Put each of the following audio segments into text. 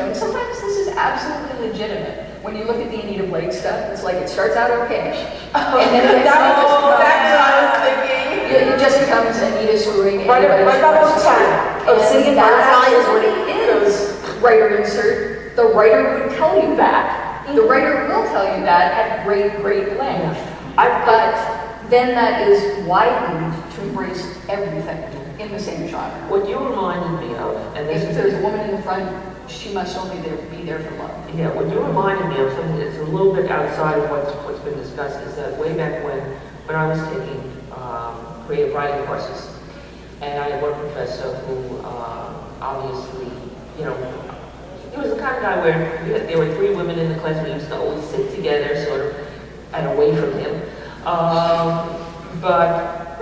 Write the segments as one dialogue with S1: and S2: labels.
S1: and sometimes this is absolutely legitimate. When you look at the Anita Blake stuff, it's like it starts out okay, and then
S2: that was exactly what I was thinking.
S1: it just becomes Anita screwing
S2: Right about those time.
S1: Oh, see, that is what it is. Writer insert. The writer would tell you that. The writer will tell you that at great length. But then that is widened to embrace everything in the same genre.
S3: What you reminded me of, and this
S1: If there's a woman in the front, she must only be there for love.
S3: Yeah, what you reminded me of, something that's a little bit outside of what's been discussed, is that way back when I was taking creative writing courses, and I had one professor who obviously, he was the kind of guy where there were 3 women in the class. We used to always sit together, sort of, and away from him. But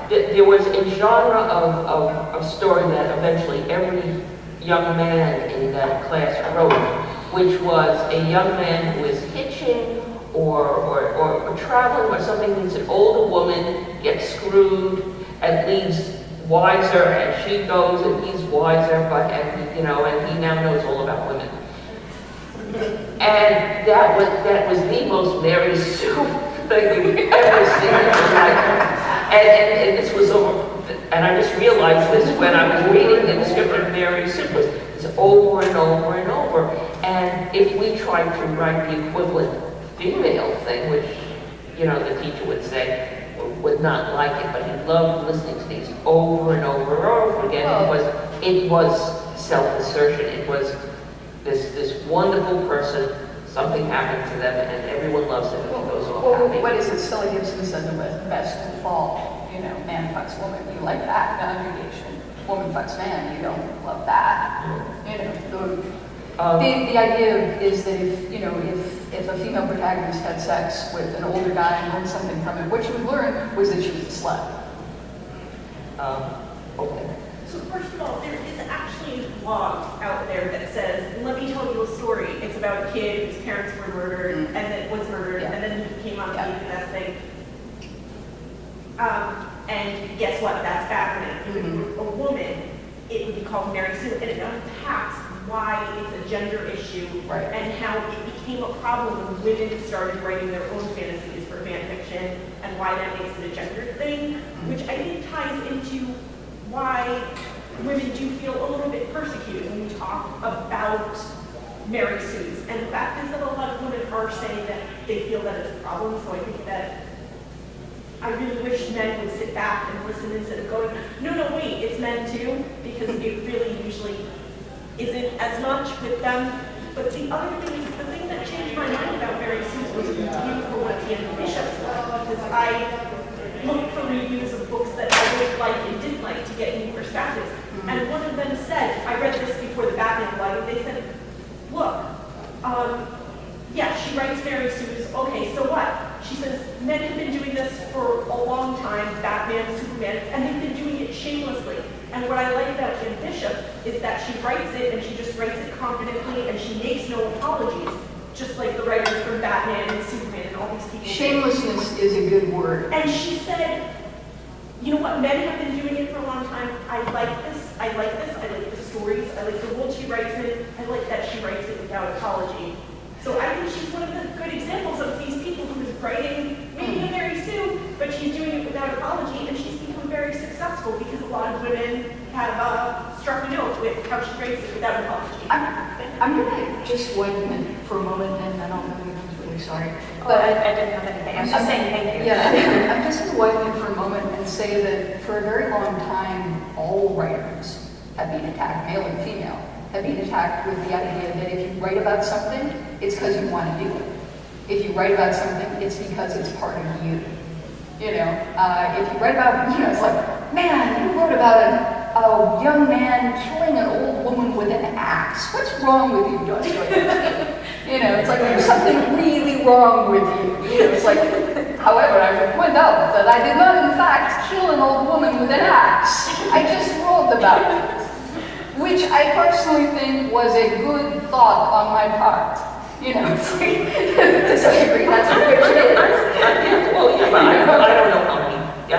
S3: there was a genre of story that eventually every young man in that class wrote, which was a young man who was hitching or traveling or something, means an older woman gets screwed and leaves wiser, and she goes and he's wiser, and he now knows all about women. And that was the most Mary Sue thing you've ever seen in your life. And this was over, and I just realized this when I was reading the description of Mary Sue. It's over and over and over. And if we tried to write the equivalent female thing, which, the teacher would say, would not like it, but he loved listening to these over and over and over again. It was self-insertion. It was this wonderful person, something happened to them, and everyone loves it, and it goes off happy.
S1: What is it? Stella Gibson said the best will fall. Man fucks woman. You like that non-negation. Woman fucks man. You don't love that. The idea is that if a female protagonist had sex with an older guy and learned something from it, what she would learn was that she was a slut.
S3: Okay.
S2: So first of all, there is actually a blog out there that says, let me tell you a story. It's about a kid whose parents were murdered, and then was murdered, and then he came on TV the best thing. And guess what? That's happening. If it were a woman, it would be called Mary Sue, and it unpacks why it's a gender issue, and how it became a problem when women started writing their own fantasies for fan fiction, and why that makes it a gender thing, which I think ties into why women do feel a little bit persecuted when we talk about Mary Sues. And the fact is that a lot of women are saying that they feel that it's a problem, so I think that I really wish men would sit back and listen instead of going, no, wait, it's men too, because it really usually isn't as much with them. But the other thing is, the thing that changed my mind about Mary Sue's was a review for what Ian Bishop's was, because I looked for reviews of books that I would like and didn't like to get new perspectives. And one of them said, I read this before the Batman blog, they said, look, yeah, she writes Mary Sue's, okay, so what? She says, men have been doing this for a long time, Batman, Superman, and they've been doing it shamelessly. And what I like about Kim Bishop is that she writes it, and she just writes it confidently, and she makes no apologies, just like the writers from Batman and Superman and all these people.
S1: Shamelessness is a good word.
S2: And she said, you know what, men have been doing it for a long time. I like this, I like the stories, I like the world she writes in, I like that she writes it without apology. So I think she's one of the good examples of these people who is writing maybe a Mary Sue, but she's doing it without apology, and she's become very successful because a lot of women have struck a note with how she writes it without apology.
S1: I'm going to just widen for a moment, and then I'll move. I'm really sorry.
S4: But I didn't have anything. I'm just saying thank you.
S1: Yeah, I'm just going to widen it for a moment and say that for a very long time, all writers have been attacked, male and female, have been attacked with the idea that if you write about something, it's because you want to do it. If you write about something, it's because it's part of you. If you write about, it's like, man, you wrote about a young man killing an old woman with an axe. What's wrong with you, Dostoevsky? It's like there's something really wrong with you. It's like, however, I should point out that I did not, in fact, kill an old woman with an axe. I just wrote about it, which I personally think was a good thought on my part. It's like, to some degree, that's what fiction is.
S3: Well, yeah, but I don't know how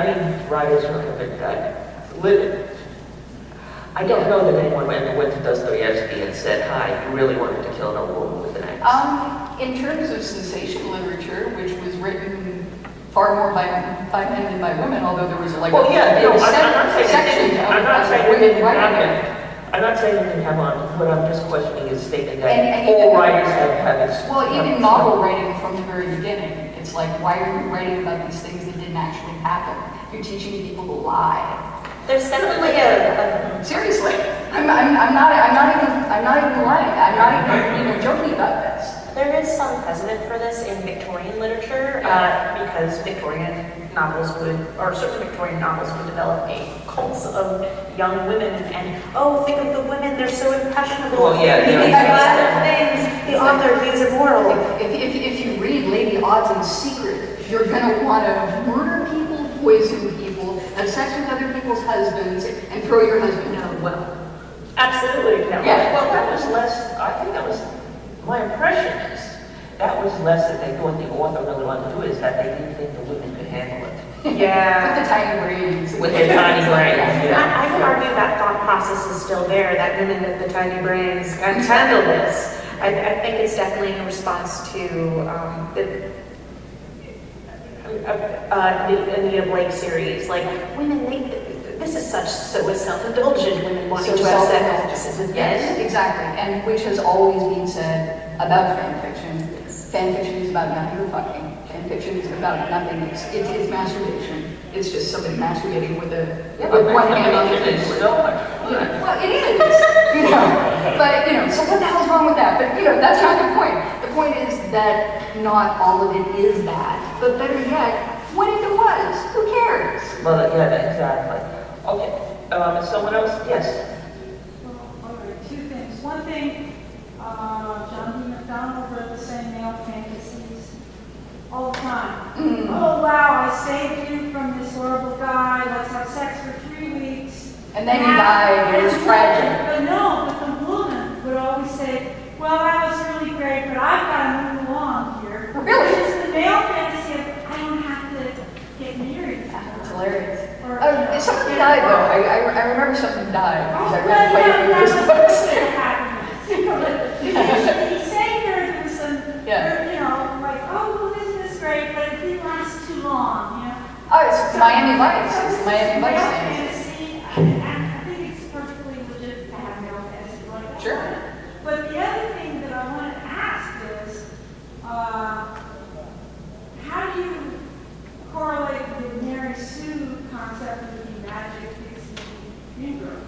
S3: many writers have been living. I don't know that anyone ever went to Dostoevsky really wanted to kill a woman with an axe?
S1: In terms of sensation literature, which was written far more by men than by women, although there was like
S3: Well, yeah, no,
S1: section
S3: I'm not saying
S1: of
S3: it didn't
S1: women writing it.
S3: happen. I'm not saying it didn't have on, what I'm just questioning is stating that
S1: And
S3: all
S1: even-
S3: writers have this.
S1: Well, even novel writing from the very beginning, it's like, why are you writing about these things that didn't actually happen? You're teaching people to lie.
S4: There's definitely a
S1: Seriously, I'm not even lying. I'm not even joking about this.
S4: there is some precedent for this in Victorian literature, because Victorian novels or certain Victorian novels would develop a cult of young women, and think of the women, they're so impressionable.
S3: Well, yeah,
S4: they
S3: yeah.
S4: do a lot of things. The author is immoral.
S1: If you read Lady Auden's Secret, you're gonna want to murder people, poison people, have sex with other people's husbands, and throw your husband down a well.
S4: Absolutely, no.
S1: Yeah.
S3: Well, that was less, I think that was, my impression is, that was less that they thought the author really wanted to do, is that they didn't think the women could handle it.
S4: Yeah.
S1: With the tiny brains.
S3: With their tiny brains, yeah.
S4: I would argue that thought process is still there, that women with the tiny brains can handle this. I think it's definitely in response to the Anita Blake series. Like, women, this is so self-indulgent, women wanting to have sex.
S1: Yes, exactly. And which has always been said about fan fiction. Fan fiction is about nothing but fucking. Fan fiction is about nothing. It's masturbation. It's just somebody masturbating with one hand on the
S3: It's
S1: keyboard.
S3: so much
S1: You know,
S3: fun.
S1: well, it is, But, so what the hell's wrong with that? But, that's not the point. The point is that not all of it is that. But better yet, what if it was? Who cares?
S3: Well, yeah, exactly. Okay, someone else? Yes.
S5: Well, all right, two things. One thing, John D. MacDonald wrote the same male fantasies all the time.
S1: Mm.
S5: Oh, wow, I saved you from this horrible guy. Let's have sex for 3 weeks.
S1: And then he died. It was tragic.
S5: But the woman would always say, well, that was really great, but I've got to move along here.
S1: Really?
S5: It's just the male fantasy of, I don't have to get married.
S1: That's hilarious.
S5: Or,
S1: Something died, though. I remember something died. Because I
S5: Oh,
S1: read quite a few of his books.
S5: He's saying there was some,
S1: Yeah.
S5: like, oh, well, isn't this great, but it didn't last too long,
S1: Oh, it's Miami Vice. It's the Miami Vice
S5: Male
S1: thing.
S5: fantasy, I think it's perfectly legit to have male fantasy like that.
S1: Sure.
S5: But the other thing that I want to ask is, how do you correlate the Mary Sue concept with the magic pixie dream girl?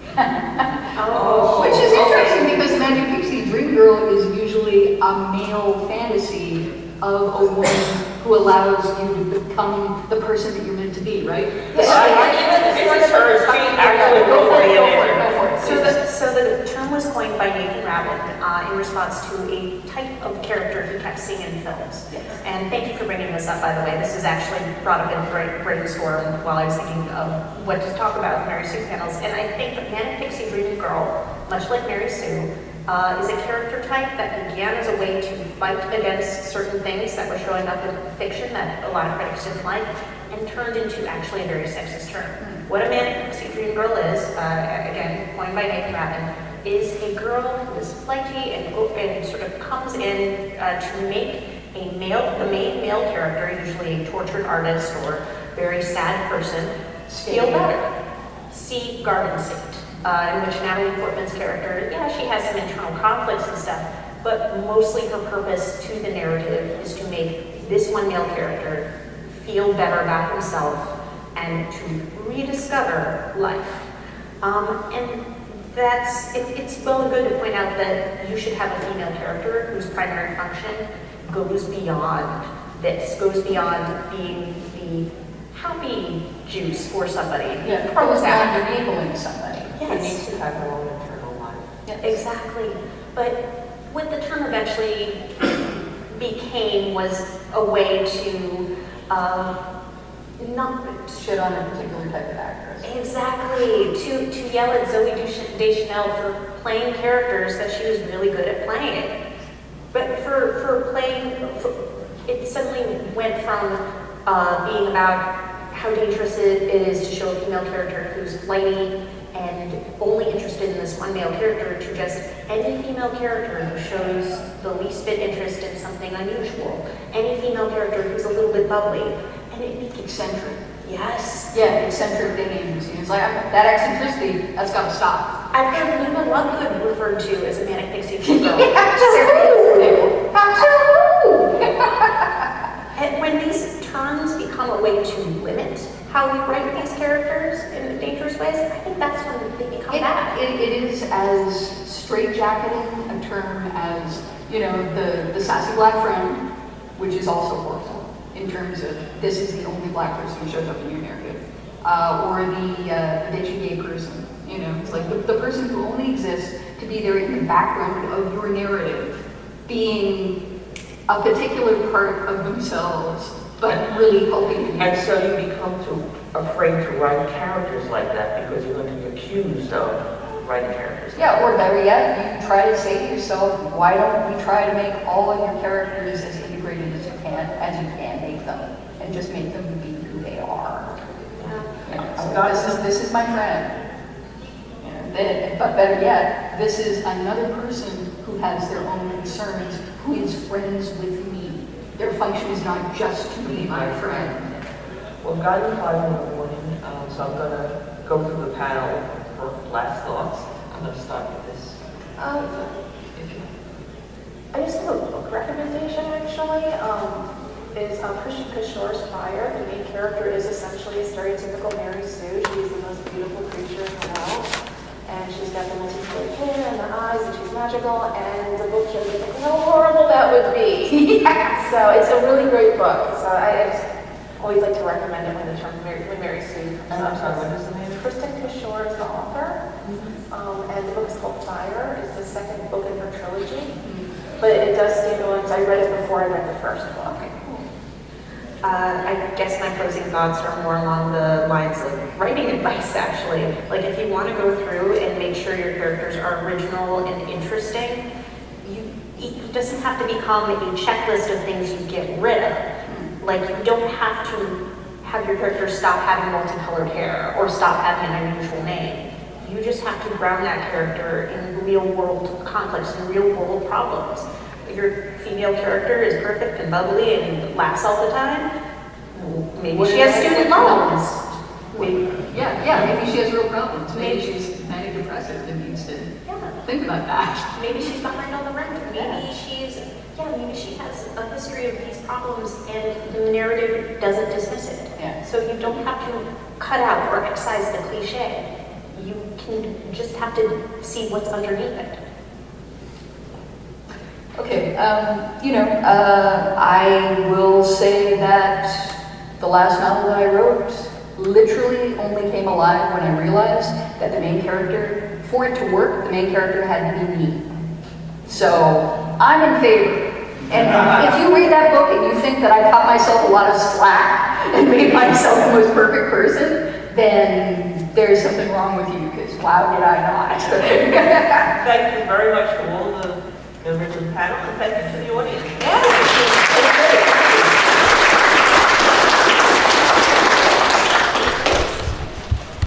S1: Which is interesting because the Magic Pixie Dream Girl is usually a male fantasy of a woman who allows you to become the person that you're meant to be, right?
S3: This is her, she actually
S1: Go for it.
S4: So the term was coined by Nathan Rabin in response to a type of character he kept seeing in films.
S1: Yes.
S4: And thank you for bringing this up, by the way. This is actually brought up in brainstorm while I was thinking of what to talk about in Mary Sue panels. And I think that Manic Pixie Dream Girl, much like Mary Sue, is a character type that began as a way to fight against certain things that were showing up in fiction that a lot of critics didn't like, and turned into actually a very sexist term. What a Manic Pixie Dream Girl is, again, coined by Nathan Rabin, is a girl who is flighty and sort of comes in to make the main male character, usually a tortured artist or very sad person, feel better. See Garden State, in which Natalie Portman's character, she has some internal conflicts and stuff, but mostly her purpose to the narrative is to make this one male character feel better about himself and to rediscover life. And it's well and good to point out that you should have a female character whose primary function goes beyond this, goes beyond being the happy juice for somebody.
S1: Yeah, pros down enabling somebody.
S3: She needs to have her own internal life.
S4: Yes. Exactly. But what the term eventually became was a way to not
S1: Shit on a particular type of actress.
S4: exactly to yell at Zoe Deschanel for playing characters that she was really good at playing. But for playing, it suddenly went from being about how dangerous it is to show a female character who's flighty and only interested interested in this one male character to just any female character who shows the least bit interest in something unusual, any female character who's a little bit bubbly, and it became
S1: Eccentric.
S4: yes.
S1: Yeah, eccentric things. It's like, that eccentricity, that's gotta stop.
S4: I've heard Luna Lovegood referred to as a manic pixie dream girl.
S1: Seriously.
S4: And when these terms become a way to limit how we write these characters in dangerous ways, I think that's when they become bad.
S1: It is as straitjacketing a term as, you know, the sassy black friend, which is also horrible in terms of this is the only black person who shows up in your narrative, or the bitchy gay person. You know, it's like the person who only exists to be there in the background of your narrative, being a particular part of themselves, but really helping you.
S3: And so you become afraid to write characters like that because you're going to be accused of writing characters.
S1: Yeah, or better yet, you try to say to yourself, why don't we try to make all of your characters as integrated as you can make them, and just make them be who they are. You know, so this is my friend. You know, but better yet, this is another person who has their own concerns, who is friends with me. Their function is not just to be my friend.
S3: Well, I've gotten 5 in the morning, so I'm going to go through the panel for last thoughts. I'm going to start with this.
S6: I just have a book recommendation actually. Is Christian Kishor's Fire. The main character is essentially a stereotypical Mary Sue. She's the most beautiful creature in the world. And she's got the multicolored hair and the eyes, and she's magical. And the book shows you how horrible that would be. So it's a really great book. So I just always like to recommend it when the term when Mary Sue comes
S3: And I'm
S6: up.
S3: sorry, what is the name?
S6: Kristen Kishore is the author. And the book is called Fire. It's the second book in her trilogy. But it does stand alone. I read it before I read the first book.
S4: I guess my closing thoughts are more along the lines of writing advice, actually. Like, if you want to go through and make sure your characters are original and interesting, it doesn't have to become a checklist of things you get rid of. Like, you don't have to have your characters stop having multicolored hair or stop having an unusual name. You just have to ground that character in real-world conflicts and real-world problems. Your female character is perfect and bubbly and laughs all the time. Maybe she has student loans.
S1: Maybe she has real problems. Maybe she's manic depressive and needs to think about that.
S4: Maybe she's behind on the rent. Maybe she has a history of these problems and the narrative doesn't dismiss it.
S1: Yeah.
S4: So you don't have to cut out or excise the cliche. You can just have to see what's underneath it.
S1: Okay, I will say that the last novel that I wrote literally only came alive when I realized that the main character, for it to work, the main character had to be me. So, I'm in favor. And if you read that book and you think that I cut myself a lot of slack and made myself the most perfect person, then there's something wrong with you, because wow, did I not.
S3: Thank you very much to all the members of the panel, and thank you to the audience.